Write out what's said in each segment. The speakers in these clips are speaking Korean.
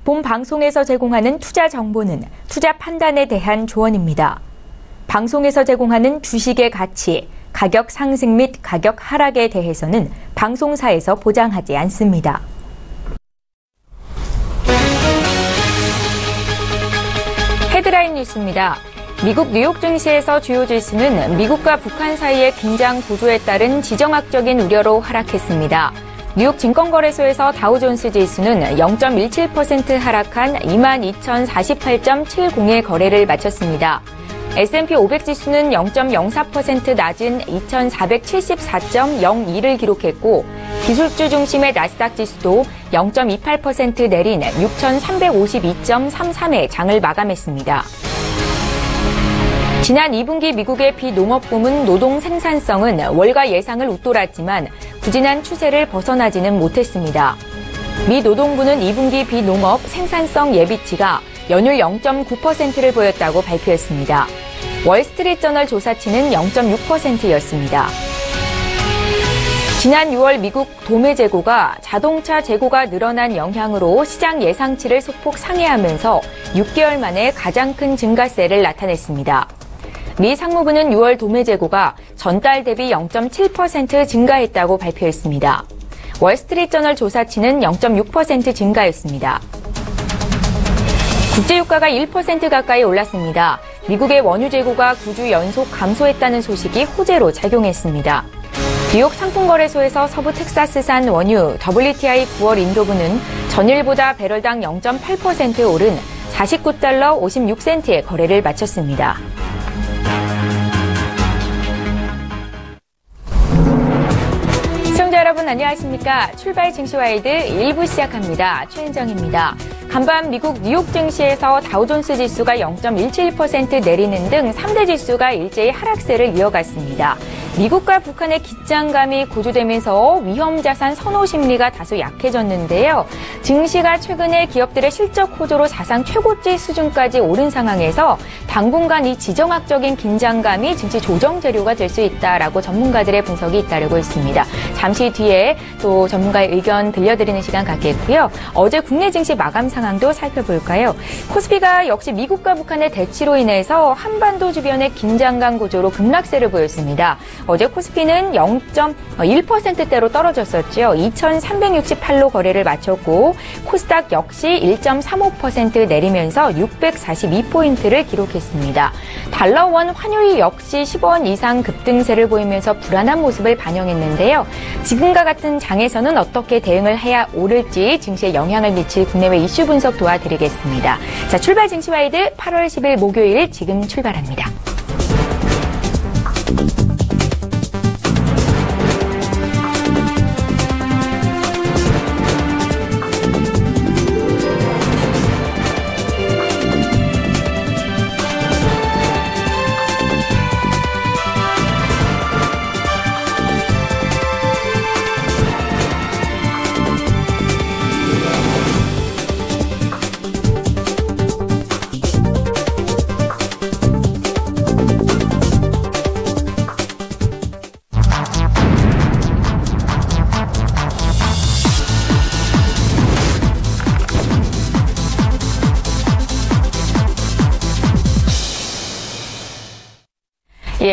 본 방송에서 제공하는 투자 정보는 투자 판단에 대한 조언입니다. 방송에서 제공하는 주식의 가치, 가격 상승 및 가격 하락에 대해서는 방송사에서 보장하지 않습니다. 헤드라인 뉴스입니다. 미국 뉴욕 증시에서 주요 지수는 미국과 북한 사이의 긴장 고조에 따른 지정학적인 우려로 하락했습니다. 뉴욕 증권거래소에서 다우존스 지수는 0.17% 하락한 22,048.70의 거래를 마쳤습니다. S&P 500 지수는 0.04% 낮은 2,474.02를 기록했고 기술주 중심의 나스닥 지수도 0.28% 내린 6,352.33의 장을 마감했습니다. 지난 2분기 미국의 비농업 부문 노동 생산성은 월가 예상을 웃돌았지만 부진한 추세를 벗어나지는 못했습니다. 미 노동부는 2분기 비농업 생산성 예비치가 연율 0.9%를 보였다고 발표했습니다. 월스트리트저널 조사치는 0.6%였습니다. 지난 6월 미국 도매 재고가 자동차 재고가 늘어난 영향으로 시장 예상치를 소폭 상회하면서 6개월 만에 가장 큰 증가세를 나타냈습니다. 미 상무부는 6월 도매 재고가 전달 대비 0.7% 증가했다고 발표했습니다. 월스트리트저널 조사치는 0.6% 증가했습니다. 국제유가가 1% 가까이 올랐습니다. 미국의 원유 재고가 9주 연속 감소했다는 소식이 호재로 작용했습니다. 뉴욕 상품거래소에서 서부 텍사스산 원유 WTI 9월 인도분은 전일보다 배럴당 0.8% 오른 49달러 56센트의 거래를 마쳤습니다. 시청자 여러분 안녕하십니까? 출발 증시와이드 1부 시작합니다. 최은정입니다. 간밤 미국 뉴욕 증시에서 다우존스 지수가 0.17% 내리는 등 3대 지수가 일제히 하락세를 이어갔습니다. 미국과 북한의 긴장감이 고조되면서 위험자산 선호 심리가 다소 약해졌는데요. 증시가 최근에 기업들의 실적 호조로 사상 최고치 수준까지 오른 상황에서 당분간 이 지정학적인 긴장감이 증시 조정 재료가 될 수 있다라고 전문가들의 분석이 잇따르고 있습니다. 잠시 뒤에 또 전문가의 의견 들려드리는 시간 갖겠고요. 어제 국내 증시 마감 상황도 살펴볼까요? 코스피가 역시 미국과 북한의 대치로 인해서 한반도 주변의 긴장감 고조로 급락세를 보였습니다. 어제 코스피는 0.1%대로 떨어졌었죠. 2,368로 거래를 마쳤고 코스닥 역시 1.35% 내리면서 642포인트를 기록했습니다. 달러원 환율 역시 10원 이상 급등세를 보이면서 불안한 모습을 반영했는데요. 지금과 같은 장에서는 어떻게 대응을 해야 오를지 증시에 영향을 미칠 국내외 이슈 분석 도와드리겠습니다. 자, 출발 증시와이드 8월 10일 목요일 지금 출발합니다.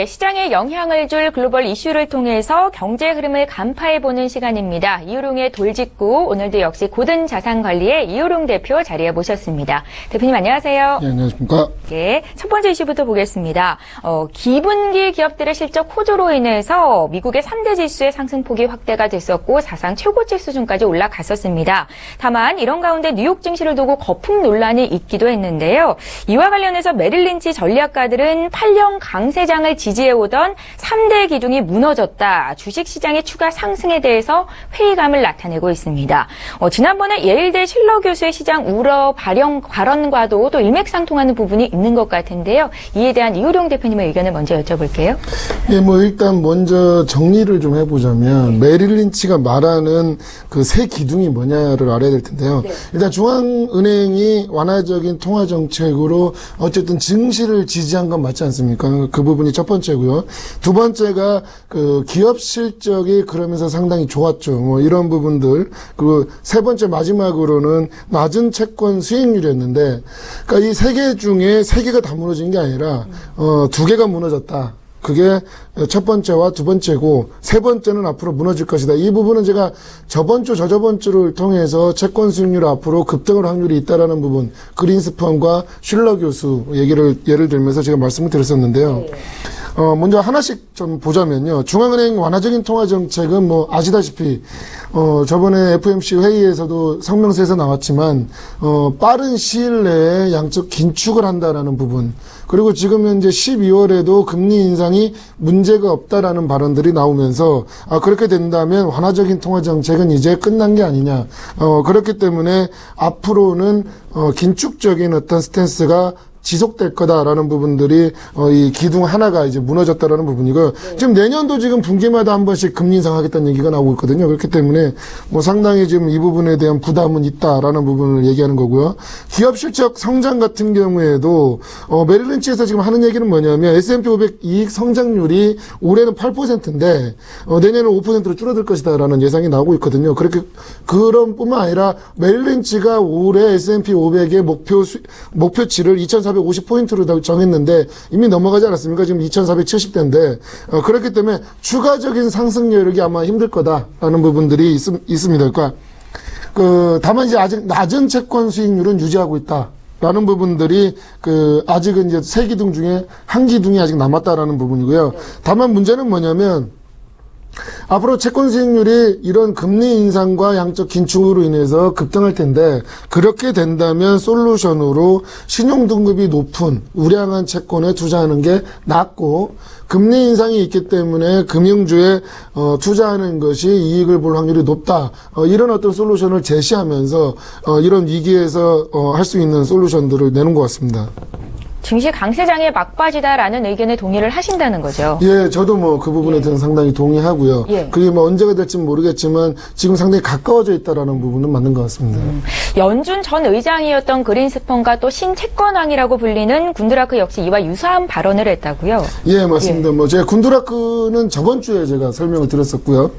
시장에 영향을 줄 글로벌 이슈를 통해서 경제 흐름을 간파해보는 시간입니다. 이효룡의 돌직구, 오늘도 역시 고든 자산관리의 이효룡 대표 자리에 모셨습니다. 대표님 안녕하세요. 네, 안녕하십니까. 네, 첫 번째 이슈부터 보겠습니다. 기분기 기업들의 실적 호조로 인해서 미국의 3대 지수의 상승폭이 확대가 됐었고 사상 최고치 수준까지 올라갔었습니다. 다만 이런 가운데 뉴욕 증시를 두고 거품 논란이 있기도 했는데요. 이와 관련해서 메릴 린치 전략가들은 8년 강세장을 지지해오던 3대 기둥이 무너졌다. 주식시장의 추가 상승에 대해서 회의감을 나타내고 있습니다. 지난번에 예일대 실러 교수의 시장 우려 발언과도 또 일맥상통하는 부분이 있는 것 같은데요. 이에 대한 이효룡 대표님의 의견을 먼저 여쭤볼게요. 예, 일단 먼저 정리를 좀 해보자면 메릴 린치가 말하는 그 세 기둥이 뭐냐를 알아야 될 텐데요. 네. 일단 중앙은행이 완화적인 통화 정책으로 어쨌든 증시를 지지한 건 맞지 않습니까? 그 부분이 첫 번째고요. 두 번째가 그 기업 실적이 그러면서 상당히 좋았죠. 뭐 이런 부분들. 그리고 세 번째 마지막으로는 낮은 채권 수익률이었는데, 그러니까 이 세 개 중에 세 개가 다 무너진 게 아니라 두 개가 무너졌다. 그게 첫 번째와 두 번째고, 세 번째는 앞으로 무너질 것이다. 이 부분은 제가 저번 주, 저저번 주를 통해서 채권 수익률 앞으로 급등할 확률이 있다라는 부분, 그린스펀과 슐러 교수 예를 들면서 제가 말씀을 드렸었는데요. 먼저 하나씩 좀 보자면요. 중앙은행 완화적인 통화 정책은 뭐 아시다시피 저번에 FOMC 회의에서도 성명서에서 나왔지만 빠른 시일 내에 양적 긴축을 한다라는 부분, 그리고 지금 현재 12월에도 금리 인상이 문제가 없다라는 발언들이 나오면서 그렇게 된다면 완화적인 통화 정책은 이제 끝난 게 아니냐. 그렇기 때문에 앞으로는 긴축적인 어떤 스탠스가 지속될 거다라는 부분들이 이 기둥 하나가 이제 무너졌다라는 부분이고요. 지금 내년도 지금 분기마다 한 번씩 금리 인상하겠다는 얘기가 나오고 있거든요. 그렇기 때문에 뭐 상당히 지금 이 부분에 대한 부담은 있다라는 부분을 얘기하는 거고요. 기업 실적 성장 같은 경우에도 메릴린치에서 지금 하는 얘기는 뭐냐면 S&P 500 이익 성장률이 올해는 8%인데 내년은 5%로 줄어들 것이다라는 예상이 나오고 있거든요. 그런 뿐만 아니라 메릴린치가 올해 S&P 500의 목표치를 2,450포인트로 정했는데 이미 넘어가지 않았습니까? 지금 2,470대인데 그렇기 때문에 추가적인 상승 여력이 아마 힘들 거다라는 부분들이 있습니다. 그러니까 다만 이제 아직 낮은 채권 수익률은 유지하고 있다라는 부분들이 아직은 이제 세 기둥 중에 한 기둥이 아직 남았다라는 부분이고요. 다만 문제는 뭐냐면 앞으로 채권 수익률이 이런 금리 인상과 양적 긴축으로 인해서 급등할 텐데, 그렇게 된다면 솔루션으로 신용등급이 높은 우량한 채권에 투자하는 게 낫고, 금리 인상이 있기 때문에 금융주에 투자하는 것이 이익을 볼 확률이 높다. 이런 어떤 솔루션을 제시하면서 이런 위기에서 할 수 있는 솔루션들을 내는 것 같습니다. 증시 강세장에 막빠지다라는 의견에 동의를 하신다는 거죠. 예, 저도 뭐 그 부분에 대해서 상당히 동의하고요. 그게 뭐 언제가 될지는 모르겠지만 지금 상당히 가까워져 있다라는 부분은 맞는 것 같습니다. 연준 전 의장이었던 그린스펀과 또 신채권왕이라고 불리는 군드라크 역시 이와 유사한 발언을 했다고요? 예, 맞습니다. 뭐 제가 군드라크는 저번 주에 제가 설명을 드렸었고요.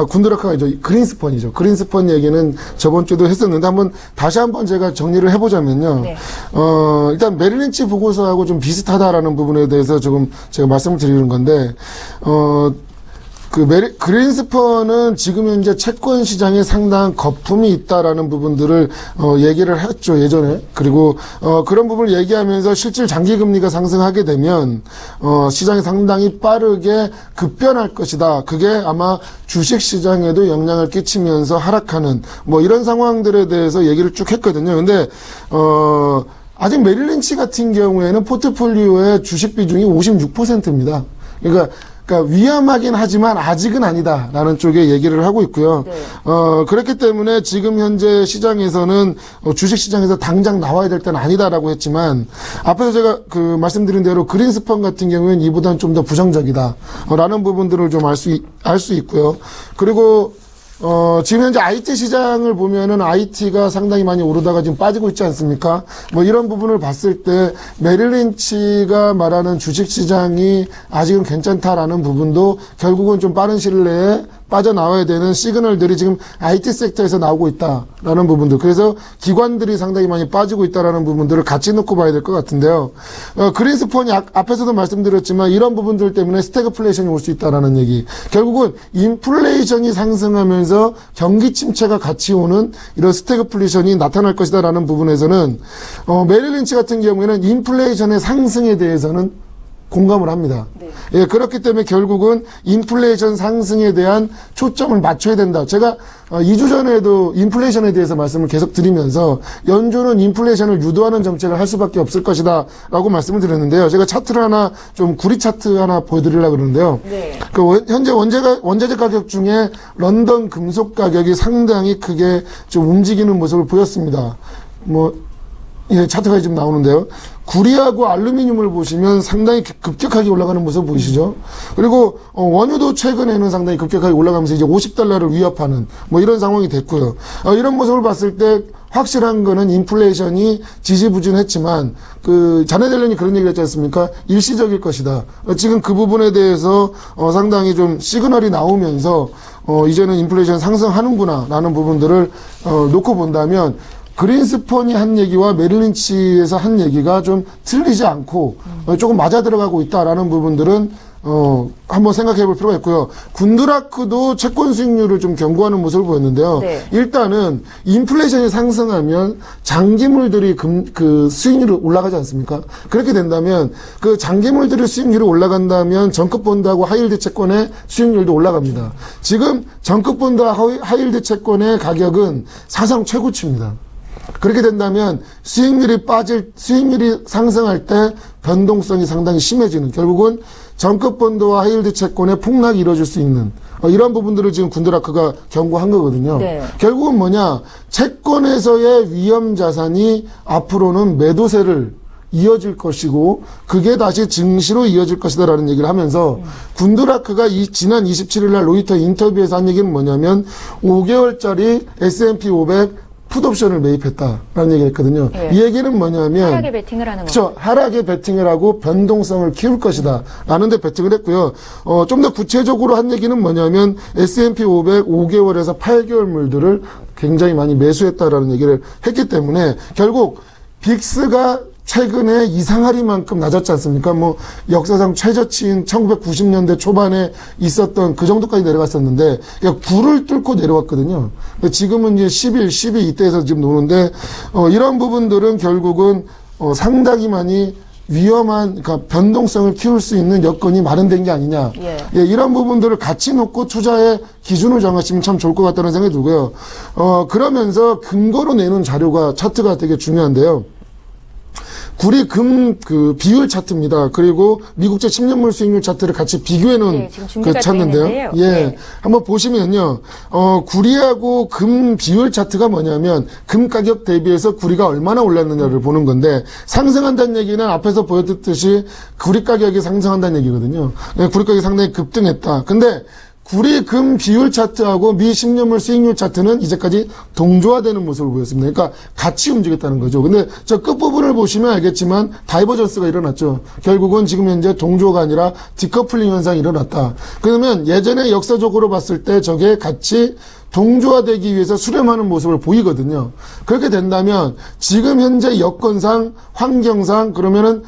군드라크가 아니죠. 그린스펀이죠. 그린스펀 얘기는 저번 주에도 했었는데 다시 한번 제가 정리를 해보자면요. 일단 메릴린치 보고서하고 좀 비슷하다라는 부분에 대해서 조금 제가 말씀을 드리는 건데, 그린스펀은 지금 현재 채권 시장에 상당한 거품이 있다라는 부분들을 얘기를 했죠, 예전에. 그리고 그런 부분을 얘기하면서 실질 장기 금리가 상승하게 되면 시장이 상당히 빠르게 급변할 것이다. 그게 아마 주식 시장에도 영향을 끼치면서 하락하는 뭐 이런 상황들에 대해서 얘기를 쭉 했거든요. 근데 아직 메릴린치 같은 경우에는 포트폴리오의 주식 비중이 56%입니다. 그러니까 위험하긴 하지만 아직은 아니다라는 쪽에 얘기를 하고 있고요. 그렇기 때문에 지금 현재 시장에서는 주식 시장에서 당장 나와야 될 때는 아니다라고 했지만, 앞에서 제가 말씀드린 대로 그린스펀 같은 경우에는 이보다는 좀 더 부정적이다라는 부분들을 좀 알 수 있고요. 그리고 지금 현재 IT 시장을 보면은 IT가 상당히 많이 오르다가 지금 빠지고 있지 않습니까? 뭐 이런 부분을 봤을 때 메릴린치가 말하는 주식 시장이 아직은 괜찮다라는 부분도 결국은 좀 빠른 시일 내에 빠져나와야 되는 시그널들이 지금 IT 섹터에서 나오고 있다라는 부분들. 그래서 기관들이 상당히 많이 빠지고 있다라는 부분들을 같이 놓고 봐야 될 것 같은데요. 그린스펀이 앞에서도 말씀드렸지만 이런 부분들 때문에 스태그플레이션이 올 수 있다라는 얘기. 결국은 인플레이션이 상승하면서 경기 침체가 같이 오는 이런 스태그플레이션이 나타날 것이다라는 부분에서는 메릴린치 같은 경우에는 인플레이션의 상승에 대해서는 공감을 합니다. 예, 그렇기 때문에 결국은 인플레이션 상승에 대한 초점을 맞춰야 된다. 제가 2주 전에도 인플레이션에 대해서 말씀을 계속 드리면서 연준은 인플레이션을 유도하는 정책을 할 수밖에 없을 것이다 라고 말씀을 드렸는데요. 제가 차트를 하나, 좀 구리 차트 하나 보여드리려고 그러는데요. 현재 원자재 가격 중에 런던 금속 가격이 상당히 크게 좀 움직이는 모습을 보였습니다. 차트가 지금 나오는데요. 구리하고 알루미늄을 보시면 상당히 급격하게 올라가는 모습 보이시죠? 그리고 원유도 최근에는 상당히 급격하게 올라가면서 이제 $50를 위협하는 뭐 이런 상황이 됐고요. 이런 모습을 봤을 때 확실한 거는 인플레이션이 지지부진했지만 자네 델런이 그런 얘기를 했지 않습니까? 일시적일 것이다. 지금 그 부분에 대해서 상당히 좀 시그널이 나오면서 이제는 인플레이션 상승하는구나 라는 부분들을 놓고 본다면 그린스펀이 한 얘기와 메릴 린치에서 한 얘기가 좀 틀리지 않고 조금 맞아 들어가고 있다라는 부분들은 한번 생각해 볼 필요가 있고요. 군드라크도 채권 수익률을 좀 경고하는 모습을 보였는데요. 네. 일단은 인플레이션이 상승하면 장기물들이 수익률이 올라가지 않습니까? 그렇게 된다면 그 장기물들의 수익률이 올라간다면 정급본드하고 하이힐드 채권의 수익률도 올라갑니다. 지금 정급본드와 하이힐드 채권의 가격은 사상 최고치입니다. 그렇게 된다면 수익률이 상승할 때 변동성이 상당히 심해지는, 결국은 정급본드와 하이힐드 채권의 폭락이 이루어질 수 있는 이런 부분들을 지금 군드라크가 경고한 거거든요. 네. 결국은 뭐냐, 채권에서의 위험 자산이 앞으로는 매도세를 이어질 것이고 그게 다시 증시로 이어질 것이다라는 얘기를 하면서 군드라크가 지난 27일 날 로이터 인터뷰에서 한 얘기는 뭐냐면 5개월짜리 S&P 500 풋옵션을 매입했다라는 얘기를 했거든요. 예. 이 얘기는 뭐냐면 하락에 베팅을 하는 그렇죠. 하락에 베팅을 하고 변동성을 키울 것이다 라는 데 베팅을 했고요. 좀 더 구체적으로 한 얘기는 뭐냐면 S&P 500 5개월에서 8개월 물들을 굉장히 많이 매수했다라는 얘기를 했기 때문에 결국 빅스가 최근에 이상하리만큼 낮았지 않습니까? 역사상 최저치인 1990년대 초반에 있었던 그 정도까지 내려갔었는데, 그러니까 9를 뚫고 내려왔거든요. 지금은 이제 11, 12 이때에서 지금 노는데, 이런 부분들은 결국은, 상당히 많이 위험한, 그러니까 변동성을 키울 수 있는 여건이 마련된 게 아니냐. 예. 예, 이런 부분들을 같이 놓고 투자의 기준을 정하시면 참 좋을 것 같다는 생각이 들고요. 그러면서 근거로 내는 자료가, 차트가 되게 중요한데요. 구리금 비율 차트입니다. 그리고 미국제 10년물 수익률 차트를 같이 비교해 놓은 네, 지금 준비가 되어 차트인데요. 있는데요. 예. 네. 한번 보시면요. 구리하고 금 비율 차트가 뭐냐면 금 가격 대비해서 구리가 얼마나 올랐느냐를 보는 건데, 상승한다는 얘기는 앞에서 보여드렸듯이 구리 가격이 상승한다는 얘기거든요. 예, 구리 가격이 상당히 급등했다. 근데 구리 금 비율 차트하고 미 10년물 수익률 차트는 이제까지 동조화되는 모습을 보였습니다. 그러니까 같이 움직였다는 거죠. 근데 저 끝부분을 보시면 알겠지만 다이버전스가 일어났죠. 결국은 지금 현재 동조가 아니라 디커플링 현상이 일어났다. 그러면 예전에 역사적으로 봤을 때 저게 같이 동조화되기 위해서 수렴하는 모습을 보이거든요. 그렇게 된다면 지금 현재 여건상, 환경상 그러면은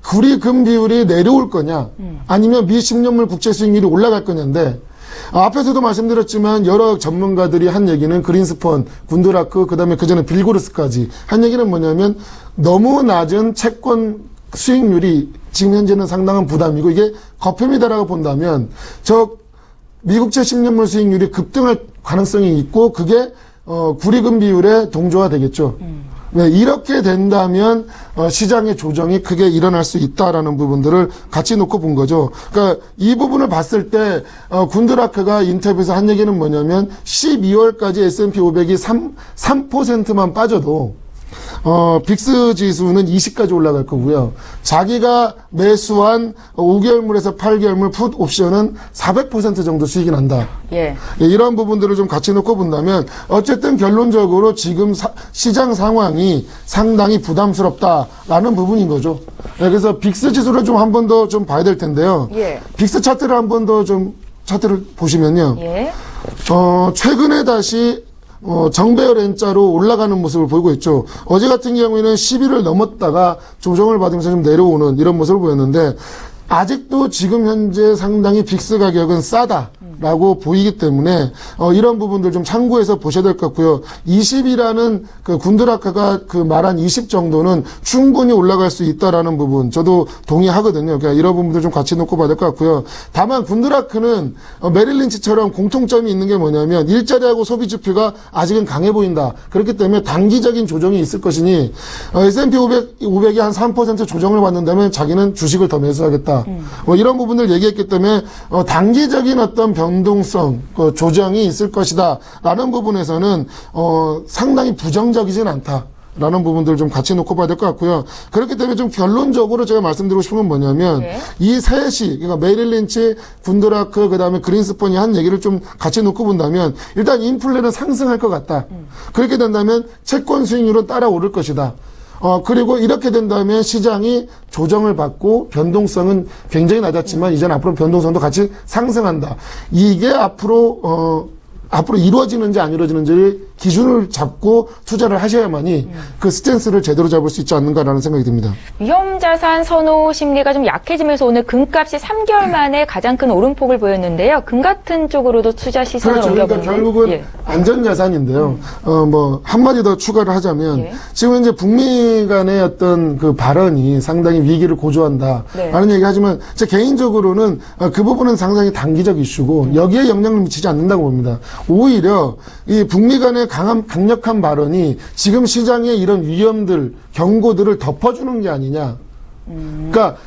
구리 금 비율이 내려올 거냐, 아니면 미 10년물 국채 수익률이 올라갈 거냐인데, 앞에서도 말씀드렸지만 여러 전문가들이 한 얘기는 그린스펀, 군드라크, 그다음에 그전에 빌고르스까지 한 얘기는 뭐냐면 너무 낮은 채권 수익률이 지금 현재는 상당한 부담이고 이게 거품이다라고 본다면 미국채 10년물 수익률이 급등할 가능성이 있고 그게 구리금 비율에 동조화 되겠죠. 네, 이렇게 된다면 시장의 조정이 크게 일어날 수 있다라는 부분들을 같이 놓고 본 거죠. 그러니까 이 부분을 봤을 때 군드라크가 인터뷰에서 한 얘기는 뭐냐면 12월까지 S&P 500이 3%만 빠져도 빅스 지수는 20까지 올라갈 거고요. 자기가 매수한 5개월물에서 8개월물 풋 옵션은 400% 정도 수익이 난다. 예. 예, 이런 부분들을 좀 같이 놓고 본다면 어쨌든 결론적으로 지금 시장 상황이 상당히 부담스럽다라는 부분인 거죠. 예, 그래서 빅스 지수를 좀 한 번 더 좀 봐야 될 텐데요. 예. 빅스 차트를 한 번 더 좀 차트를 보시면요. 예. 최근에 다시 정배열 N자로 올라가는 모습을 보이고 있죠. 어제 같은 경우에는 11을 넘었다가 조정을 받으면서 좀 내려오는 이런 모습을 보였는데 아직도 지금 현재 상당히 빅스 가격은 싸다라고 보이기 때문에 이런 부분들 좀 참고해서 보셔야 될 것 같고요. 20이라는 그 군드라크가 그 말한 20 정도는 충분히 올라갈 수 있다라는 부분 저도 동의하거든요. 그러니까 이런 부분들 좀 같이 놓고 봐야 될 것 같고요. 다만 군드라크는 메릴 린치처럼 공통점이 있는 게 뭐냐면 일자리하고 소비 지표가 아직은 강해 보인다. 그렇기 때문에 단기적인 조정이 있을 것이니 S&P 500이 한 3% 조정을 받는다면 자기는 주식을 더 매수하겠다. 이런 부분을 얘기했기 때문에 단기적인 어떤 변동성, 조정이 있을 것이다 라는 부분에서는 상당히 부정적이진 않다. 있다라는 부분들을 좀 같이 놓고 봐야 될 것 같고요. 그렇기 때문에 좀 결론적으로 제가 말씀드리고 싶은 건 뭐냐면 네. 이 셋이 그러니까 메릴 린치, 군드라크 그다음에 그린스펀이 한 얘기를 좀 같이 놓고 본다면 일단 인플레는 상승할 것 같다. 그렇게 된다면 채권 수익률은 따라오를 것이다. 그리고 이렇게 된다면 시장이 조정을 받고 변동성은 굉장히 낮았지만 이제는 앞으로 변동성도 같이 상승한다. 이게 앞으로 이루어지는지 안 이루어지는지 기준을 잡고 투자를 하셔야만이 그 스탠스를 제대로 잡을 수 있지 않는가라는 생각이 듭니다. 위험자산 선호 심리가 좀 약해지면서 오늘 금값이 3개월 만에 가장 큰 오름폭을 보였는데요. 금 같은 쪽으로도 투자 시선을 그렇죠. 옮겨보는 그러니까 결국은 안전자산인데요. 한마디 더 추가를 하자면 예. 지금 이제 북미 간의 어떤 그 발언이 상당히 위기를 고조한다라는 네. 얘기 하지만 제 개인적으로는 그 부분은 상당히 단기적 이슈고 여기에 영향을 미치지 않는다고 봅니다. 오히려 이 북미 간의 강력한 발언이 지금 시장의 이런 위험들, 경고들을 덮어주는 게 아니냐. 그러니까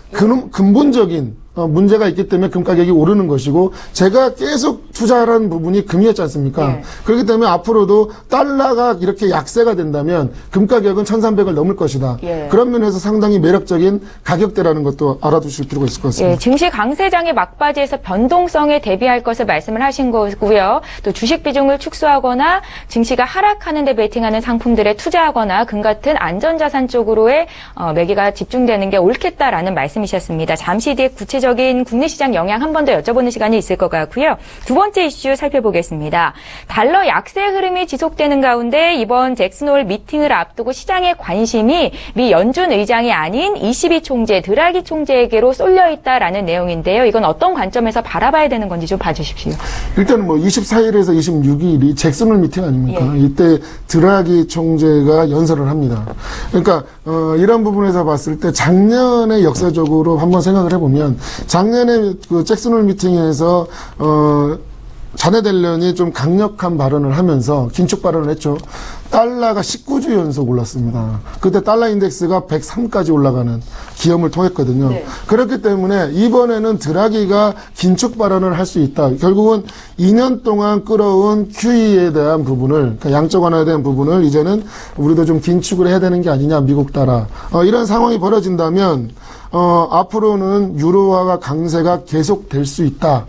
근본적인 문제가 있기 때문에 금 가격이 오르는 것이고 제가 계속 투자하라는 부분이 금이었지 않습니까? 네. 그렇기 때문에 앞으로도 달러가 이렇게 약세가 된다면 금 가격은 1,300을 넘을 것이다. 예. 그런 면에서 상당히 매력적인 가격대라는 것도 알아두실 필요가 있을 것 같습니다. 예, 증시 강세장의 막바지에서 변동성에 대비할 것을 말씀을 하신 거고요. 또 주식 비중을 축소하거나 증시가 하락하는 데 베팅하는 상품들에 투자하거나 금 같은 안전자산 쪽으로의 매기가 집중되는 게 옳겠다라는 말씀이셨습니다. 잠시 뒤에 구체적인 국내 시장 영향 한 번 더 여쭤보는 시간이 있을 것 같고요. 두 번째 이슈 살펴보겠습니다. 달러 약세 흐름이 지속되는 가운데 이번 잭슨홀 미팅을 앞두고 시장의 관심이 미 연준 의장이 아닌 ECB 총재, 드라기 총재에게로 쏠려 있다라는 내용인데요. 이건 어떤 관점에서 바라봐야 되는 건지 좀 봐주십시오. 일단 뭐 24일에서 26일이 잭슨홀 미팅 아닙니까? 예. 이때 드라기 총재가 연설을 합니다. 그러니까 이런 부분에서 봤을 때 작년에 역사적으로 한번 생각을 해보면 작년에 그 잭슨홀 미팅에서 자네 델런이 좀 강력한 발언을 하면서 긴축 발언을 했죠. 달러가 19주 연속 올랐습니다. 그때 달러 인덱스가 103까지 올라가는 기염을 통했거든요. 네. 그렇기 때문에 이번에는 드라기가 긴축 발언을 할 수 있다. 결국은 2년 동안 끌어온 QE에 대한 부분을, 그러니까 양적 완화에 대한 부분을 이제는 우리도 좀 긴축을 해야 되는 게 아니냐, 미국 따라. 이런 상황이 벌어진다면 앞으로는 유로화가 강세가 계속될 수 있다.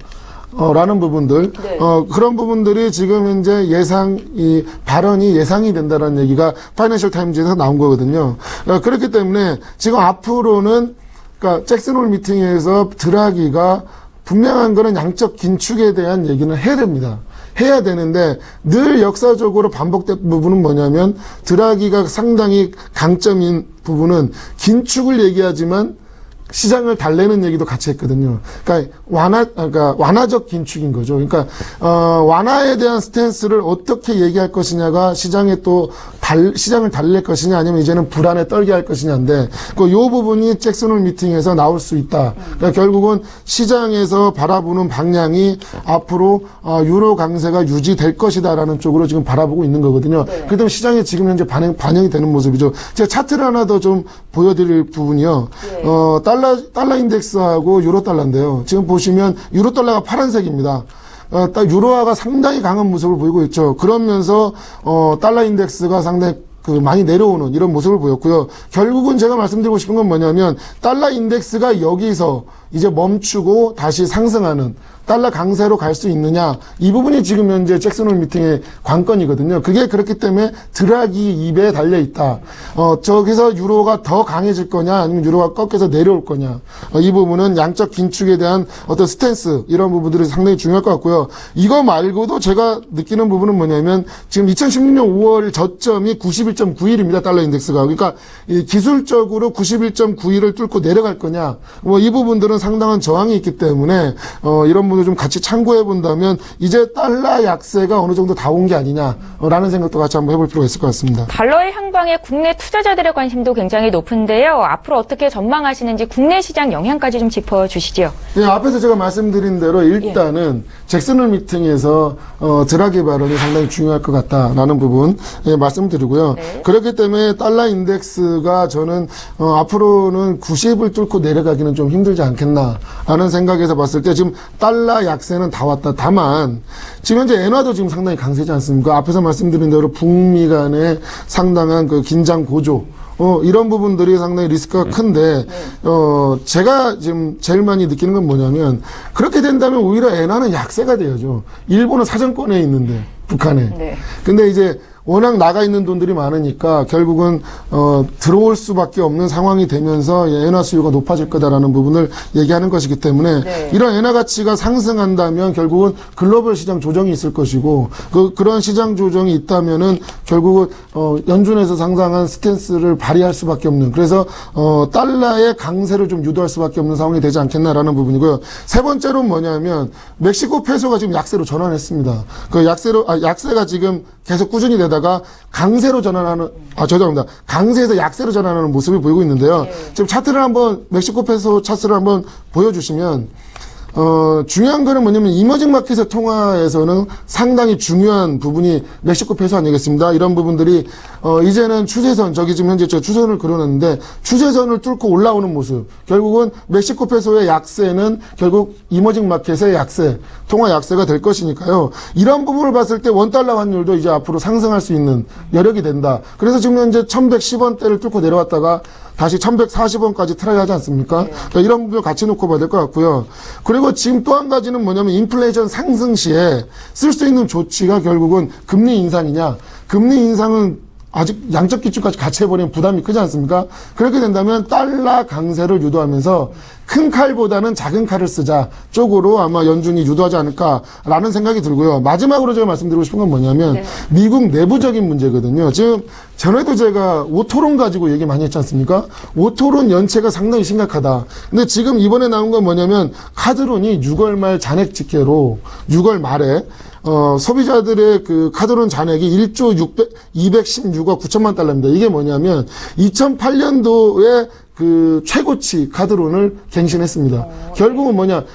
라는 부분들, 네. 그런 부분들이 지금 현재 이 발언이 예상이 된다는 얘기가 파이낸셜 타임즈에서 나온 거거든요. 그렇기 때문에 지금 앞으로는, 그러니까 잭슨홀 미팅에서 드라기가 분명한 거는 양적 긴축에 대한 얘기는 해야 됩니다. 해야 되는데 늘 역사적으로 반복된 부분은 뭐냐면 드라기가 상당히 강점인 부분은 긴축을 얘기하지만 시장을 달래는 얘기도 같이 했거든요. 그러니까 완화적 긴축인 거죠. 그러니까 완화에 대한 스탠스를 어떻게 얘기할 것이냐가 시장에 또 시장을 달랠 것이냐 아니면 이제는 불안에 떨게 할 것이냐인데 요 부분이 잭슨홀 미팅에서 나올 수 있다. 그러니까 결국은 시장에서 바라보는 방향이 앞으로 유로 강세가 유지될 것이다라는 쪽으로 지금 바라보고 있는 거거든요. 네. 그렇기 때문에 시장이 지금 현재 반영이 되는 모습이죠. 제가 차트를 하나 더 좀 보여드릴 부분이요. 네. 달러 인덱스하고 유로 달러인데요. 지금 보시면 유로 달러가 파란색입니다. 유로화가 상당히 강한 모습을 보이고 있죠. 그러면서 달러 인덱스가 상당히 많이 내려오는 이런 모습을 보였고요. 결국은 제가 말씀드리고 싶은 건 뭐냐면 달러 인덱스가 여기서 이제 멈추고 다시 상승하는 달러 강세로 갈 수 있느냐 이 부분이 지금 현재 잭슨홀 미팅의 관건이거든요. 그게 그렇기 때문에 드라기 입에 달려 있다. 저기서 유로가 더 강해질 거냐 아니면 유로가 꺾여서 내려올 거냐 이 부분은 양적 긴축에 대한 어떤 스탠스 이런 부분들이 상당히 중요할 것 같고요. 이거 말고도 제가 느끼는 부분은 뭐냐면 지금 2016년 5월 저점이 91.91입니다. 달러 인덱스가. 그러니까 이 기술적으로 91.91을 뚫고 내려갈 거냐 이 부분들은 상당한 저항이 있기 때문에 이런 부분을 좀 같이 참고해 본다면 이제 달러 약세가 어느 정도 다 온 게 아니냐라는 생각도 같이 한번 해볼 필요가 있을 것 같습니다. 달러의 향방에 국내 투자자들의 관심도 굉장히 높은데요. 앞으로 어떻게 전망하시는지 국내 시장 영향까지 좀 짚어주시죠. 네, 앞에서 제가 말씀드린 대로 일단은 잭슨홀 미팅에서 드라기 발언이 상당히 중요할 것 같다라는 부분 말씀드리고요. 네. 그렇기 때문에 달러 인덱스가 저는 앞으로는 90을 뚫고 내려가기는 좀 힘들지 않겠나라는 생각에서 봤을 때 지금 달러 달러 약세는 다 왔다. 다만 지금 현재 엔화도 지금 상당히 강세지 않습니까? 앞에서 말씀드린 대로 북미 간의 상당한 그 긴장 고조 이런 부분들이 상당히 리스크가 큰데, 제가 지금 제일 많이 느끼는 건 뭐냐면, 그렇게 된다면 오히려 엔화는 약세가 돼야죠. 일본은 사정권에 있는데, 북한에. 네. 근데 이제 워낙 나가 있는 돈들이 많으니까 결국은 들어올 수밖에 없는 상황이 되면서 엔화 수요가 높아질 거다라는 부분을 얘기하는 것이기 때문에 네. 이런 엔화 가치가 상승한다면 결국은 글로벌 시장 조정이 있을 것이고 그런 시장 조정이 있다면은 결국은 연준에서 상당한 스탠스를 발휘할 수밖에 없는 그래서 달러의 강세를 좀 유도할 수밖에 없는 상황이 되지 않겠나라는 부분이고요. 세 번째로 뭐냐면 멕시코 페소가 지금 약세로 전환했습니다. 그 약세가 지금 계속 꾸준히 되다가 강세로 전환하는, 죄송합니다. 강세에서 약세로 전환하는 모습을 보이고 있는데요. 네. 지금 차트를 한번, 멕시코 페소 차트를 한번 보여주시면, 중요한 거는 뭐냐면, 이머징 마켓의 통화에서는 상당히 중요한 부분이 멕시코 페소 아니겠습니다. 이런 부분들이, 이제는 추세선, 저기 지금 현재 저 추세선을 그려놨는데, 추세선을 뚫고 올라오는 모습. 결국은 멕시코 페소의 약세는 결국 이머징 마켓의 약세, 통화 약세가 될 것이니까요. 이런 부분을 봤을 때 원달러 환율도 이제 앞으로 상승할 수 있는 여력이 된다. 그래서 지금 현재 1110원대를 뚫고 내려왔다가 다시 1140원까지 트라이 하지 않습니까? 그러니까 이런 부분을 같이 놓고 봐야 될 것 같고요. 그리고 지금 또 한 가지는 뭐냐면 인플레이션 상승 시에 쓸 수 있는 조치가 결국은 금리 인상이냐. 금리 인상은 아직 양적 기준까지 같이 해버리면 부담이 크지 않습니까? 그렇게 된다면 달러 강세를 유도하면서 큰 칼보다는 작은 칼을 쓰자 쪽으로 아마 연준이 유도하지 않을까라는 생각이 들고요. 마지막으로 제가 말씀드리고 싶은 건 뭐냐면 네. 미국 내부적인 문제거든요. 지금 전에도 제가 오토론 가지고 얘기 많이 했지 않습니까? 오토론 연체가 상당히 심각하다. 근데 지금 이번에 나온 건 뭐냐면 카드론이 6월 말 잔액 집계로 6월 말에 소비자들의 그 카드론 잔액이 1조 216억 9천만 달러입니다. 이게 뭐냐면 2008년도에 그 최고치 카드론을 갱신했습니다. 결국은 뭐냐?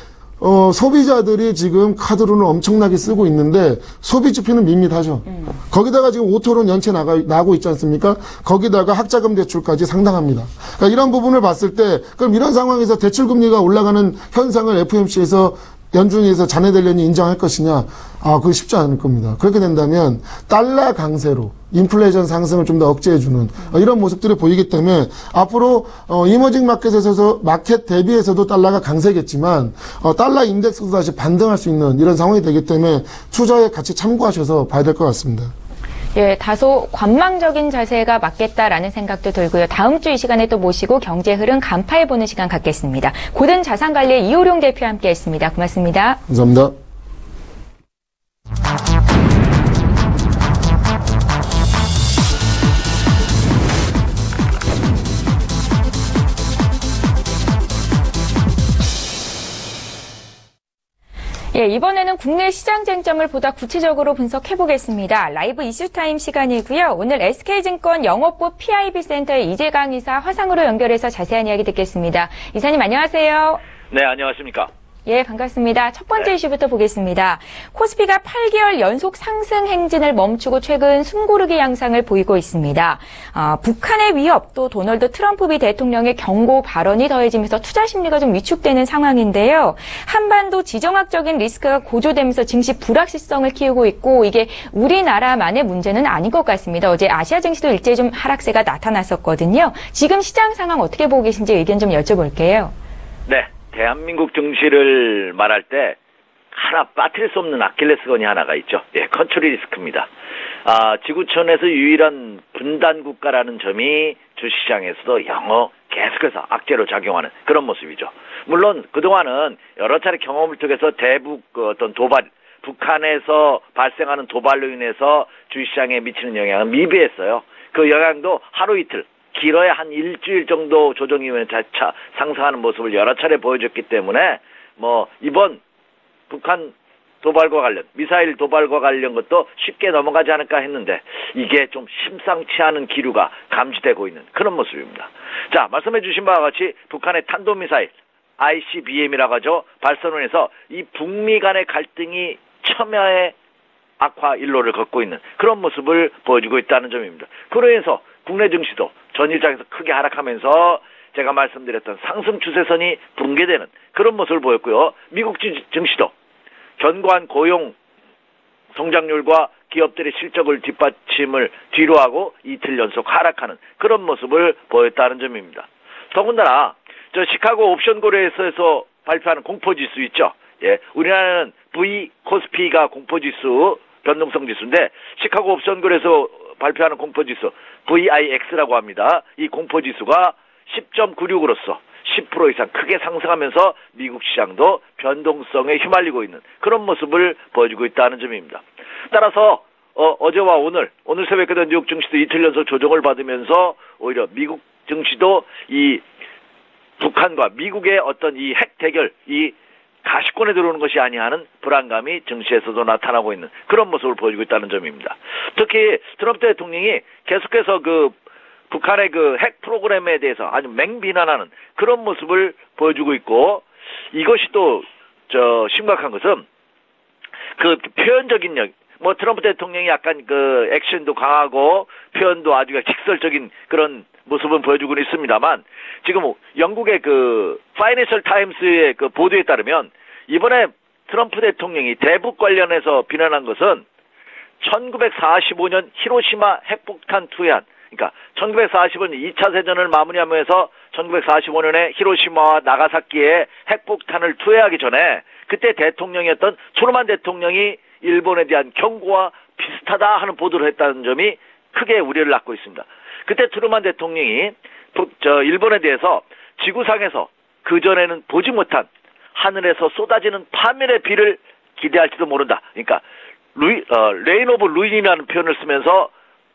소비자들이 지금 카드론을 엄청나게 쓰고 있는데 소비 지표는 밋밋하죠. 거기다가 지금 오토론 연체 나고 있지 않습니까? 거기다가 학자금 대출까지 상당합니다. 그러니까 이런 부분을 봤을 때 그럼 이런 상황에서 대출금리가 올라가는 현상을 FOMC에서 연준에서 자네들련이 인정할 것이냐? 그거 쉽지 않을 겁니다. 그렇게 된다면 달러 강세로 인플레이션 상승을 좀 더 억제해주는 이런 모습들이 보이기 때문에 앞으로 이머징 마켓에서 마켓 대비해서도 달러가 강세겠지만 달러 인덱스도 다시 반등할 수 있는 이런 상황이 되기 때문에 투자에 같이 참고하셔서 봐야 될 것 같습니다. 예, 다소 관망적인 자세가 맞겠다라는 생각도 들고요. 다음 주 이 시간에 또 모시고 경제 흐름 간파해보는 시간 갖겠습니다. 고든 자산관리의 이호룡 대표와 함께했습니다. 고맙습니다. 감사합니다. 예, 이번에는 국내 시장 쟁점을 보다 구체적으로 분석해보겠습니다. 라이브 이슈타임 시간이고요. 오늘 SK증권 영업부 PIB 센터의 이재강 이사 화상으로 연결해서 자세한 이야기 듣겠습니다. 이사님 안녕하세요. 네, 안녕하십니까. 예, 반갑습니다. 첫 번째 이슈부터 보겠습니다. 코스피가 8개월 연속 상승 행진을 멈추고 최근 숨고르기 양상을 보이고 있습니다. 북한의 위협 또 도널드 트럼프 미 대통령의 경고 발언이 더해지면서 투자 심리가 좀 위축되는 상황인데요. 한반도 지정학적인 리스크가 고조되면서 증시 불확실성을 키우고 있고 이게 우리나라만의 문제는 아닌 것 같습니다. 어제 아시아 증시도 일제히 좀 하락세가 나타났었거든요. 지금 시장 상황 어떻게 보고 계신지 의견 좀 여쭤볼게요. 네, 대한민국 증시를 말할 때 하나 빠뜨릴 수 없는 아킬레스건이 하나가 있죠. 예, 컨트리 리스크입니다. 지구촌에서 유일한 분단 국가라는 점이 주시장에서도 영어 계속해서 악재로 작용하는 그런 모습이죠. 물론 그동안은 여러 차례 경험을 통해서 대북 어떤 도발, 북한에서 발생하는 도발로 인해서 주시장에 미치는 영향은 미비했어요. 그 영향도 하루 이틀, 길어야 한 일주일 정도 조정 이후에 차차 상승하는 모습을 여러 차례 보여줬기 때문에 이번 북한 도발과 관련, 미사일 도발과 관련 것도 쉽게 넘어가지 않을까 했는데 이게 좀 심상치 않은 기류가 감지되고 있는 그런 모습입니다. 자, 말씀해 주신 바와 같이 북한의 탄도미사일 ICBM이라고 하죠. 발사로 인해서 이 북미 간의 갈등이 첨예의 악화 일로를 걷고 있는 그런 모습을 보여주고 있다는 점입니다. 그로 인해서 국내 증시도 전일장에서 크게 하락하면서 제가 말씀드렸던 상승 추세선이 붕괴되는 그런 모습을 보였고요. 미국 증시도 견고한 고용 성장률과 기업들의 실적을 뒷받침을 뒤로 하고 이틀 연속 하락하는 그런 모습을 보였다는 점입니다. 더군다나 저 시카고 옵션 거래소에서 발표하는 공포지수 있죠. 예, 우리나라는 V 코스피가 공포지수 변동성 지수인데 시카고 옵션 거래소 발표하는 공포지수 VIX라고 합니다. 이 공포지수가 10.96으로서 10% 이상 크게 상승하면서 미국 시장도 변동성에 휘말리고 있는 그런 모습을 보여주고 있다는 점입니다. 따라서 어제와 오늘 새벽에도 뉴욕 증시도 이틀 연속 조정을 받으면서 오히려 미국 증시도 이 북한과 미국의 어떤 이 핵 대결, 이 가시권에 들어오는 것이 아니하는 불안감이 증시에서도 나타나고 있는 그런 모습을 보여주고 있다는 점입니다. 특히 트럼프 대통령이 계속해서 그 북한의 그 핵 프로그램에 대해서 아주 맹비난하는 그런 모습을 보여주고 있고, 이것이 또 심각한 것은 그 표현적인 트럼프 대통령이 약간 그 액션도 강하고 표현도 아주 직설적인 그런 모습은 보여주고 있습니다만, 지금 영국의 그 파이낸셜 타임스의 그 보도에 따르면 이번에 트럼프 대통령이 대북 관련해서 비난한 것은 1945년 히로시마 핵폭탄 투여한, 그러니까 1945년 2차 세전을 마무리하면서 1945년에 히로시마와 나가사키에 핵폭탄을 투여하기 전에 그때 대통령이었던 트루만 대통령이 일본에 대한 경고와 비슷하다 하는 보도를 했다는 점이 크게 우려를 낳고 있습니다. 그때 트루만 대통령이 일본에 대해서 지구상에서 그전에는 보지 못한 하늘에서 쏟아지는 파멸의 비를 기대할지도 모른다. 그러니까 레인 오브 루인이라는 표현을 쓰면서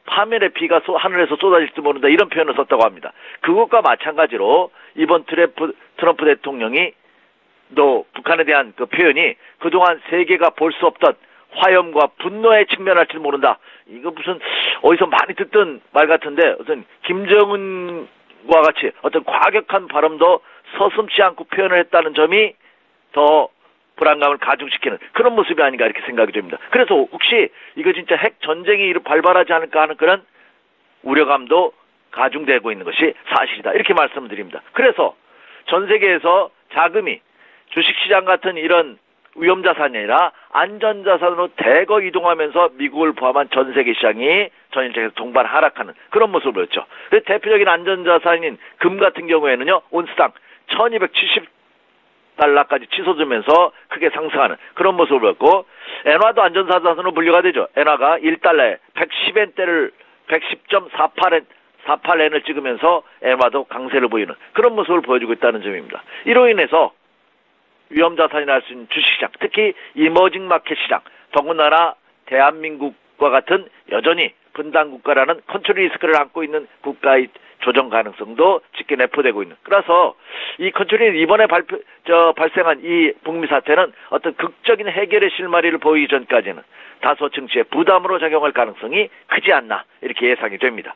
파멸의 비가 하늘에서 쏟아질지도 모른다, 이런 표현을 썼다고 합니다. 그것과 마찬가지로 이번 트럼프 대통령이 또 북한에 대한 그 표현이 그동안 세계가 볼 수 없던 화염과 분노에 직면할지도 모른다. 이거 무슨 어디서 많이 듣던 말 같은데, 어떤 김정은과 같이 어떤 과격한 발언도 서슴지 않고 표현을 했다는 점이 더 불안감을 가중시키는 그런 모습이 아닌가 이렇게 생각이 됩니다. 그래서 혹시 이거 진짜 핵 전쟁이 발발하지 않을까 하는 그런 우려감도 가중되고 있는 것이 사실이다, 이렇게 말씀을 드립니다. 그래서 전 세계에서 자금이 주식시장 같은 이런 위험자산이 아니라 안전자산으로 대거 이동하면서 미국을 포함한 전 세계 시장이 전일적에서 동반 하락하는 그런 모습을 보였죠. 대표적인 안전자산인 금 같은 경우에는요, 온스당 1270달러까지 치솟으면서 크게 상승하는 그런 모습을 보였고, 엔화도 안전자산으로 분류가 되죠. 엔화가 1달러에 110엔대를 110.48엔을 찍으면서 엔화도 강세를 보이는 그런 모습을 보여주고 있다는 점입니다. 이로 인해서 위험자산이라 할 수 있는 주식시장, 특히 이머징 마켓 시장, 더군다나 대한민국과 같은 여전히 분단국가라는 컨트롤 리스크를 안고 있는 국가의 조정 가능성도 짙게 내포되고 있는. 그래서 이 컨트롤 이번에 발생한 이 북미 사태는 어떤 극적인 해결의 실마리를 보이기 전까지는 다소 증시에 부담으로 작용할 가능성이 크지 않나 이렇게 예상이 됩니다.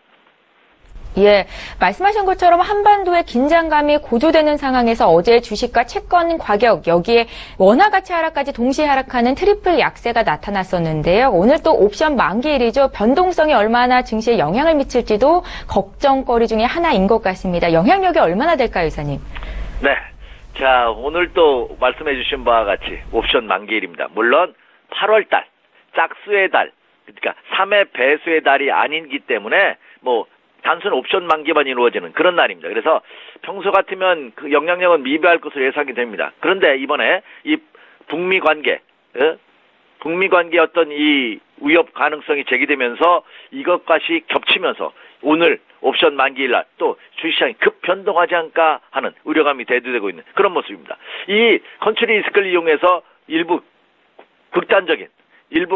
예, 말씀하신 것처럼 한반도의 긴장감이 고조되는 상황에서 어제 주식과 채권 가격, 여기에 원화 가치 하락까지 동시에 하락하는 트리플 약세가 나타났었는데요. 오늘 또 옵션 만기일이죠. 변동성이 얼마나 증시에 영향을 미칠지도 걱정거리 중에 하나인 것 같습니다. 영향력이 얼마나 될까요, 이사님? 네, 자, 오늘 또 말씀해 주신 바와 같이 옵션 만기일입니다. 물론 8월달, 짝수의 달, 그러니까 3회 배수의 달이 아니기 때문에 단순 옵션 만기만 이루어지는 그런 날입니다. 그래서 평소 같으면 그 영향력은 미비할 것으로 예상이 됩니다. 그런데 이번에 이 북미 관계 어떤 이 위협 가능성이 제기되면서 이것까지 겹치면서 오늘 옵션 만기일 날 또 주식시장이 급 변동하지 않을까 하는 우려감이 대두되고 있는 그런 모습입니다. 이 컨트롤 리스크를 이용해서 일부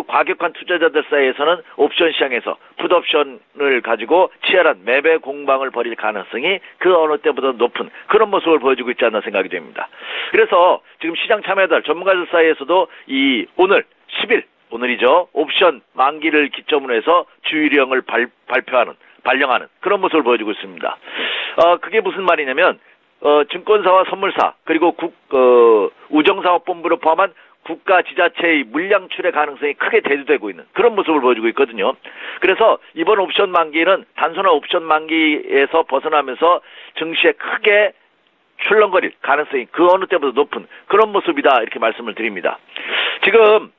과격한 투자자들 사이에서는 옵션 시장에서 풋옵션을 가지고 치열한 매매 공방을 벌일 가능성이 그 어느 때보다 높은 그런 모습을 보여주고 있지 않나 생각이 됩니다. 그래서 지금 시장 참여자 전문가들 사이에서도 이 오늘 10일, 오늘이죠, 옵션 만기를 기점으로 해서 주의령을 발령하는 그런 모습을 보여주고 있습니다. 그게 무슨 말이냐면 증권사와 선물사 그리고 우정사업본부를 포함한 국가 지자체의 물량 출회 가능성이 크게 대두되고 있는 그런 모습을 보여주고 있거든요. 그래서 이번 옵션 만기는 단순한 옵션 만기에서 벗어나면서 증시에 크게 출렁거릴 가능성이 그 어느 때보다 높은 그런 모습이다 이렇게 말씀을 드립니다. 지금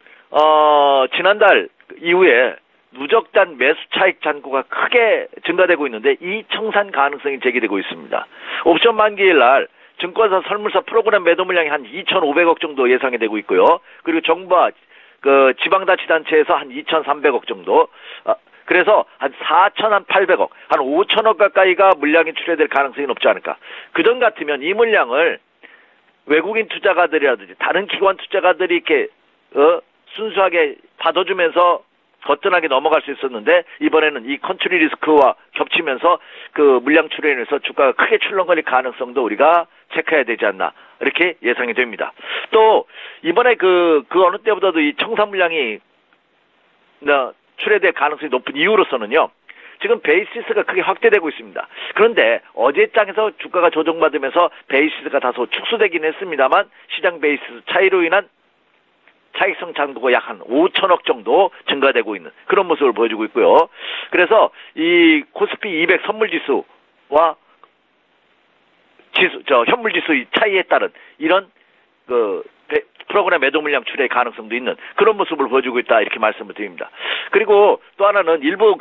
지난달 이후에 누적단 매수 차익 잔고가 크게 증가되고 있는데 이 청산 가능성이 제기되고 있습니다. 옵션 만기일 날 증권사 설물사 프로그램 매도 물량이 한 2,500억 정도 예상이 되고 있고요. 그리고 정부와 그 지방자치단체에서 한 2,300억 정도. 그래서 한 4,800억, 한 5천억 가까이가 물량이 출회될 가능성이 높지 않을까. 그전 같으면 이 물량을 외국인 투자가들이라든지 다른 기관 투자가들이 이렇게 순수하게 받아주면서 거뜬하게 넘어갈 수 있었는데 이번에는 이 컨트리 리스크와 겹치면서 그 물량 출회에 인해서 주가가 크게 출렁거릴 가능성도 우리가 체크해야 되지 않나 이렇게 예상이 됩니다. 또 이번에 그 어느 때보다도 이 청산 물량이 출회될 가능성이 높은 이유로서는요. 지금 베이시스가 크게 확대되고 있습니다. 그런데 어제장에서 주가가 조정받으면서 베이시스가 다소 축소되긴 했습니다만 시장 베이시스 차이로 인한 차익성 잔고가 약 한 5천억 정도 증가되고 있는 그런 모습을 보여주고 있고요. 그래서 이 코스피 200 선물지수와 현물지수의 차이에 따른 이런 프로그램 매도 물량 출회 가능성도 있는 그런 모습을 보여주고 있다 이렇게 말씀을 드립니다. 그리고 또 하나는 일부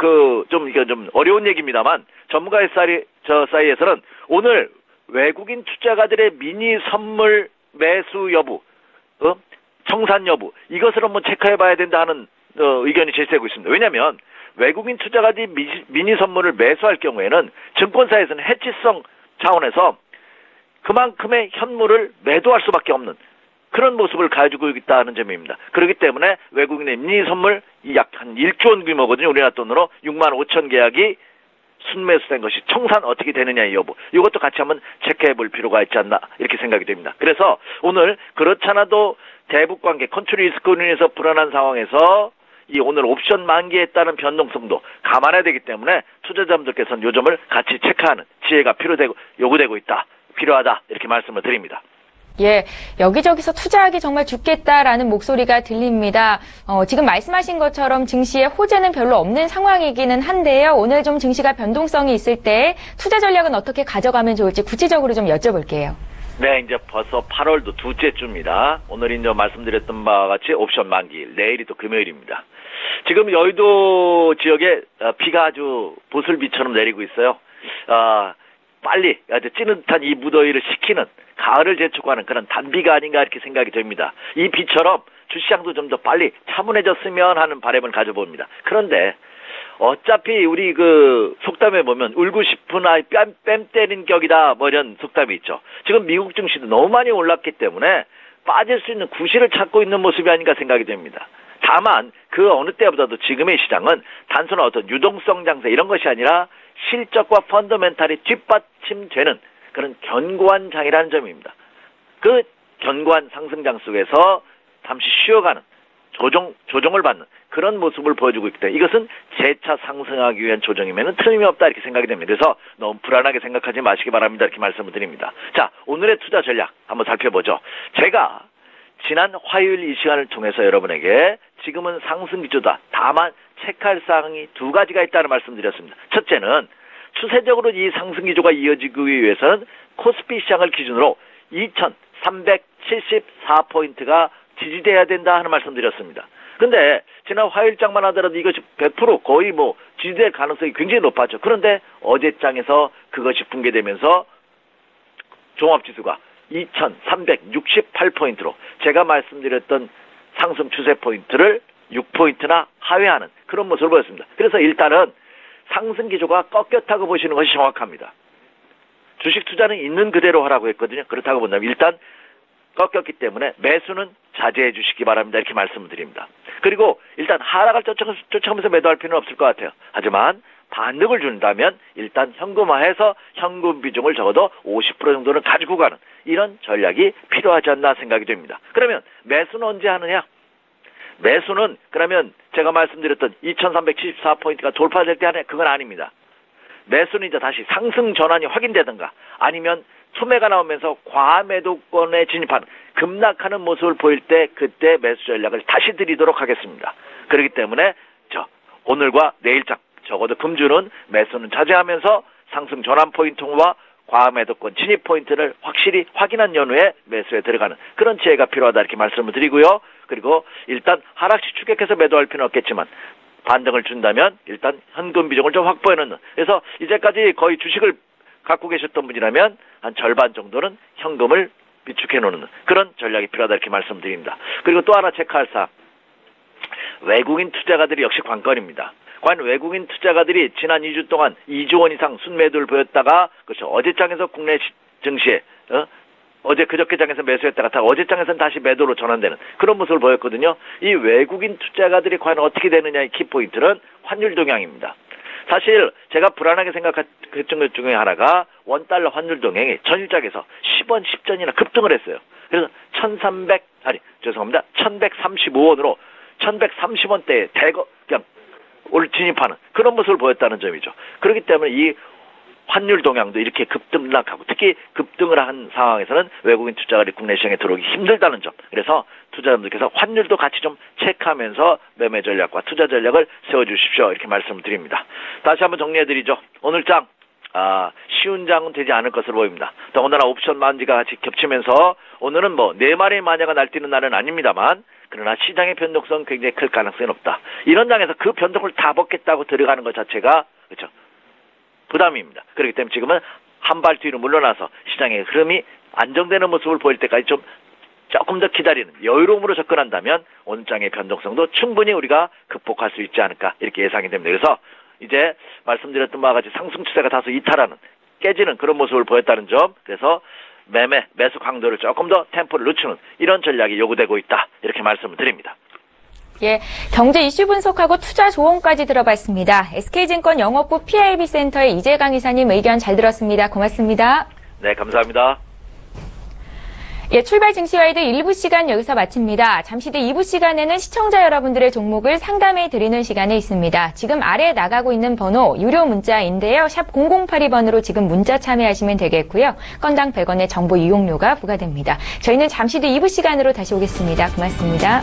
이게 좀 어려운 얘기입니다만 전문가의 사이에서는 오늘 외국인 투자가들의 미니 선물 매수 여부, 청산 여부 이것을 한번 체크해봐야 된다 하는 의견이 제시되고 있습니다. 왜냐하면 외국인 투자가들이 미니 선물을 매수할 경우에는 증권사에서는 해치성 차원에서 그만큼의 현물을 매도할 수밖에 없는 그런 모습을 가지고 있다는 점입니다. 그렇기 때문에 외국인의 미니 선물 약 한 1조 원 규모거든요. 우리나라 돈으로 6만 5천 계약이 순매수된 것이 청산 어떻게 되느냐의 여부 이것도 같이 한번 체크해 볼 필요가 있지 않나 이렇게 생각이 됩니다. 그래서 오늘 그렇잖아도 대북관계 컨트리 리스크로 인해서 불안한 상황에서 이 오늘 옵션 만기에 따른 변동성도 감안해야 되기 때문에 투자자분들께서는 요 점을 같이 체크하는 지혜가 요구되고 있다. 필요하다 이렇게 말씀을 드립니다. 예, 여기저기서 투자하기 정말 죽겠다라는 목소리가 들립니다. 지금 말씀하신 것처럼 증시에 호재는 별로 없는 상황이기는 한데요. 오늘 좀 증시가 변동성이 있을 때 투자 전략은 어떻게 가져가면 좋을지 구체적으로 좀 여쭤볼게요. 네, 이제 벌써 8월도 두째 주입니다. 오늘 이제 말씀드렸던 바와 같이 옵션 만기일, 내일이 또 금요일입니다. 지금 여의도 지역에 비가 아주 보슬비처럼 내리고 있어요. 빨리 아주 찌는 듯한 이 무더위를 식히는 가을을 재촉하는 그런 단비가 아닌가 이렇게 생각이 됩니다. 이 비처럼 주시장도 좀 더 빨리 차분해졌으면 하는 바람을 가져봅니다. 그런데 어차피 우리 속담에 보면 울고 싶은 아이 뺨 때린 격이다 뭐 이런 속담이 있죠. 지금 미국 증시도 너무 많이 올랐기 때문에 빠질 수 있는 구실을 찾고 있는 모습이 아닌가 생각이 됩니다. 다만 그 어느 때보다도 지금의 시장은 단순한 어떤 유동성 장세 이런 것이 아니라 실적과 펀더멘탈이 뒷받침되는 그런 견고한 장이라는 점입니다. 그 견고한 상승장 속에서 잠시 쉬어가는 조정을 받는 그런 모습을 보여주고 있기 때문에 이것은 재차 상승하기 위한 조정이면 틀림이 없다 이렇게 생각이 됩니다. 그래서 너무 불안하게 생각하지 마시기 바랍니다. 이렇게 말씀을 드립니다. 자, 오늘의 투자 전략 한번 살펴보죠. 제가 지난 화요일 이 시간을 통해서 여러분에게 지금은 상승 기조다. 다만 체크할 사항이 두 가지가 있다는 말씀드렸습니다. 첫째는 추세적으로 이 상승 기조가 이어지기 위해서는 코스피 시장을 기준으로 2,374포인트가 지지돼야 된다 하는 말씀드렸습니다. 근데 지난 화요일장만 하더라도 이것이 100% 거의 지지될 가능성이 굉장히 높았죠. 그런데 어제장에서 그것이 붕괴되면서 종합지수가 2,368포인트로 제가 말씀드렸던 상승 추세 포인트를 6포인트나 하회하는 그런 모습을 보였습니다. 그래서 일단은 상승 기조가 꺾였다고 보시는 것이 정확합니다. 주식 투자는 있는 그대로 하라고 했거든요. 그렇다고 본다면 일단 꺾였기 때문에 매수는 자제해 주시기 바랍니다. 이렇게 말씀을 드립니다. 그리고 일단 하락을 쫓아가면서 매도할 필요는 없을 것 같아요. 하지만 반등을 준다면 일단 현금화해서 현금 비중을 적어도 50% 정도는 가지고 가는 이런 전략이 필요하지 않나 생각이 됩니다. 그러면 매수는 언제 하느냐? 매수는 그러면 제가 말씀드렸던 2,374포인트가 돌파될 때 하냐? 그건 아닙니다. 매수는 이제 다시 상승 전환이 확인되든가 아니면 소매가 나오면서 과매도권에 진입한 급락하는 모습을 보일 때 그때 매수 전략을 다시 드리도록 하겠습니다. 그렇기 때문에 오늘과 내일장 적어도 금주는 매수는 자제하면서 상승 전환 포인트와 과매도권 진입 포인트를 확실히 확인한 연후에 매수에 들어가는 그런 지혜가 필요하다 이렇게 말씀을 드리고요. 그리고 일단 하락시 추격해서 매도할 필요는 없겠지만 반등을 준다면 일단 현금 비중을 좀 확보해 놓는. 그래서 이제까지 거의 주식을 갖고 계셨던 분이라면 한 절반 정도는 현금을 비축해 놓는 그런 전략이 필요하다 이렇게 말씀드립니다. 그리고 또 하나 체크할 사항. 외국인 투자가들이 역시 관건입니다. 과연 외국인 투자가들이 지난 2주 동안 2조 원 이상 순매도를 보였다가 그렇죠. 어제장에서 국내 증시에 어제 그저께 장에서 매수했다가 어제장에서는 다시 매도로 전환되는 그런 모습을 보였거든요. 이 외국인 투자가들이 과연 어떻게 되느냐의 키포인트는 환율 동향입니다. 사실 제가 불안하게 생각했던 것 중에 하나가 원달러 환율 동향이 전일장에서 10원, 10전이나 급등을 했어요. 그래서 1135원으로 1130원대에 그냥 진입하는 그런 모습을 보였다는 점이죠. 그렇기 때문에 이 환율 동향도 이렇게 급등락하고 특히 급등을 한 상황에서는 외국인 투자가들이 국내 시장에 들어오기 힘들다는 점. 그래서 투자자분들께서 환율도 같이 좀 체크하면서 매매 전략과 투자 전략을 세워주십시오. 이렇게 말씀을 드립니다. 다시 한번 정리해드리죠. 오늘 장 쉬운 장은 되지 않을 것으로 보입니다. 더군다나 옵션 만지가 같이 겹치면서 오늘은 네 마리의 마녀가 날뛰는 날은 아닙니다만 그러나 시장의 변동성 굉장히 클 가능성이 높다. 이런 장에서 그 변동을 다 먹겠다고 들어가는 것 자체가 그렇죠. 부담입니다. 그렇기 때문에 지금은 한 발 뒤로 물러나서 시장의 흐름이 안정되는 모습을 보일 때까지 조금 더 기다리는 여유로움으로 접근한다면 오늘 장의 변동성도 충분히 우리가 극복할 수 있지 않을까 이렇게 예상이 됩니다. 그래서 이제 말씀드렸던 바와 같이 상승 추세가 다소 이탈하는 깨지는 그런 모습을 보였다는 점. 그래서 매수 강도를 조금 더 템포를 늦추는 이런 전략이 요구되고 있다. 이렇게 말씀을 드립니다. 예, 경제 이슈 분석하고 투자 조언까지 들어봤습니다. SK증권 영업부 PIB센터의 이재강 이사님 의견 잘 들었습니다. 고맙습니다. 네, 감사합니다. 예, 출발 증시와이드 1부 시간 여기서 마칩니다. 잠시 뒤 2부 시간에는 시청자 여러분들의 종목을 상담해 드리는 시간이 있습니다. 지금 아래 나가고 있는 번호 유료 문자인데요. 샵 0082번으로 지금 문자 참여하시면 되겠고요. 건당 100원의 정보 이용료가 부과됩니다. 저희는 잠시 뒤 2부 시간으로 다시 오겠습니다. 고맙습니다.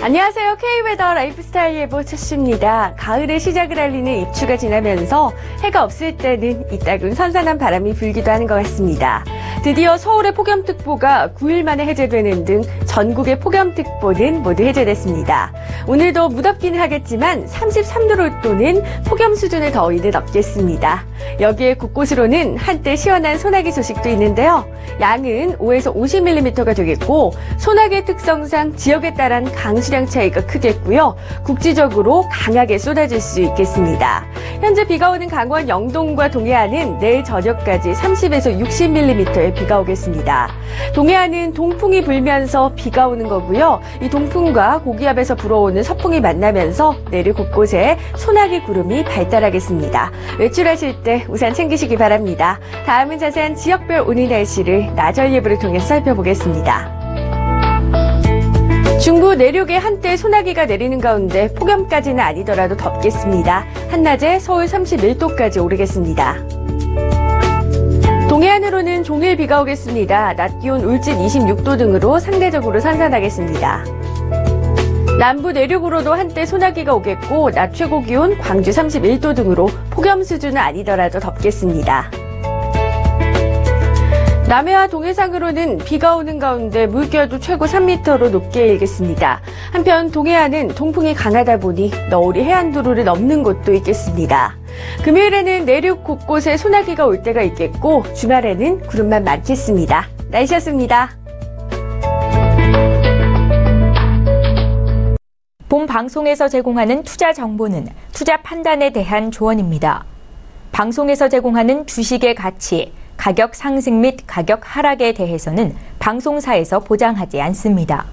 안녕하세요. K웨더 라이프스타일 예보 최씨입니다. 가을의 시작을 알리는 입추가 지나면서 해가 없을 때는 이따금 선선한 바람이 불기도 하는 것 같습니다. 드디어 서울의 폭염특보가 9일 만에 해제되는 등 전국의 폭염특보는 모두 해제됐습니다. 오늘도 무덥기는 하겠지만 33도를 도는 폭염 수준의 더위는 없겠습니다. 여기에 곳곳으로는 한때 시원한 소나기 소식도 있는데요. 양은 5에서 50mm가 되겠고 소나기의 특성상 지역에 따른 강수량 차이가 크겠고요. 국지적으로 강하게 쏟아질 수 있겠습니다. 현재 비가 오는 강원 영동과 동해안은 내일 저녁까지 30에서 60mm의 비가 오겠습니다. 동해안은 동풍이 불면서 비가 오는 거고요. 이 동풍과 고기압에서 불어오는 서풍이 만나면서 내일 곳곳에 소나기 구름이 발달하겠습니다. 외출하실 때 우산 챙기시기 바랍니다. 다음은 자세한 지역별 오늘 날씨를 나절 예보를 통해 살펴보겠습니다. 중부 내륙에 한때 소나기가 내리는 가운데 폭염까지는 아니더라도 덥겠습니다. 한낮에 서울 31도까지 오르겠습니다. 동해안으로는 종일 비가 오겠습니다. 낮 기온 울진 26도 등으로 상대적으로 선선하겠습니다. 남부 내륙으로도 한때 소나기가 오겠고 낮 최고 기온 광주 31도 등으로 폭염 수준은 아니더라도 덥겠습니다. 남해와 동해상으로는 비가 오는 가운데 물결도 최고 3m로 높게 일겠습니다. 한편 동해안은 동풍이 강하다 보니 너울이 해안도로를 넘는 곳도 있겠습니다. 금요일에는 내륙 곳곳에 소나기가 올 때가 있겠고 주말에는 구름만 많겠습니다. 날씨였습니다. 본 방송에서 제공하는 투자 정보는 투자 판단에 대한 조언입니다. 방송에서 제공하는 주식의 가치, 가격 상승 및 가격 하락에 대해서는 방송사에서 보장하지 않습니다.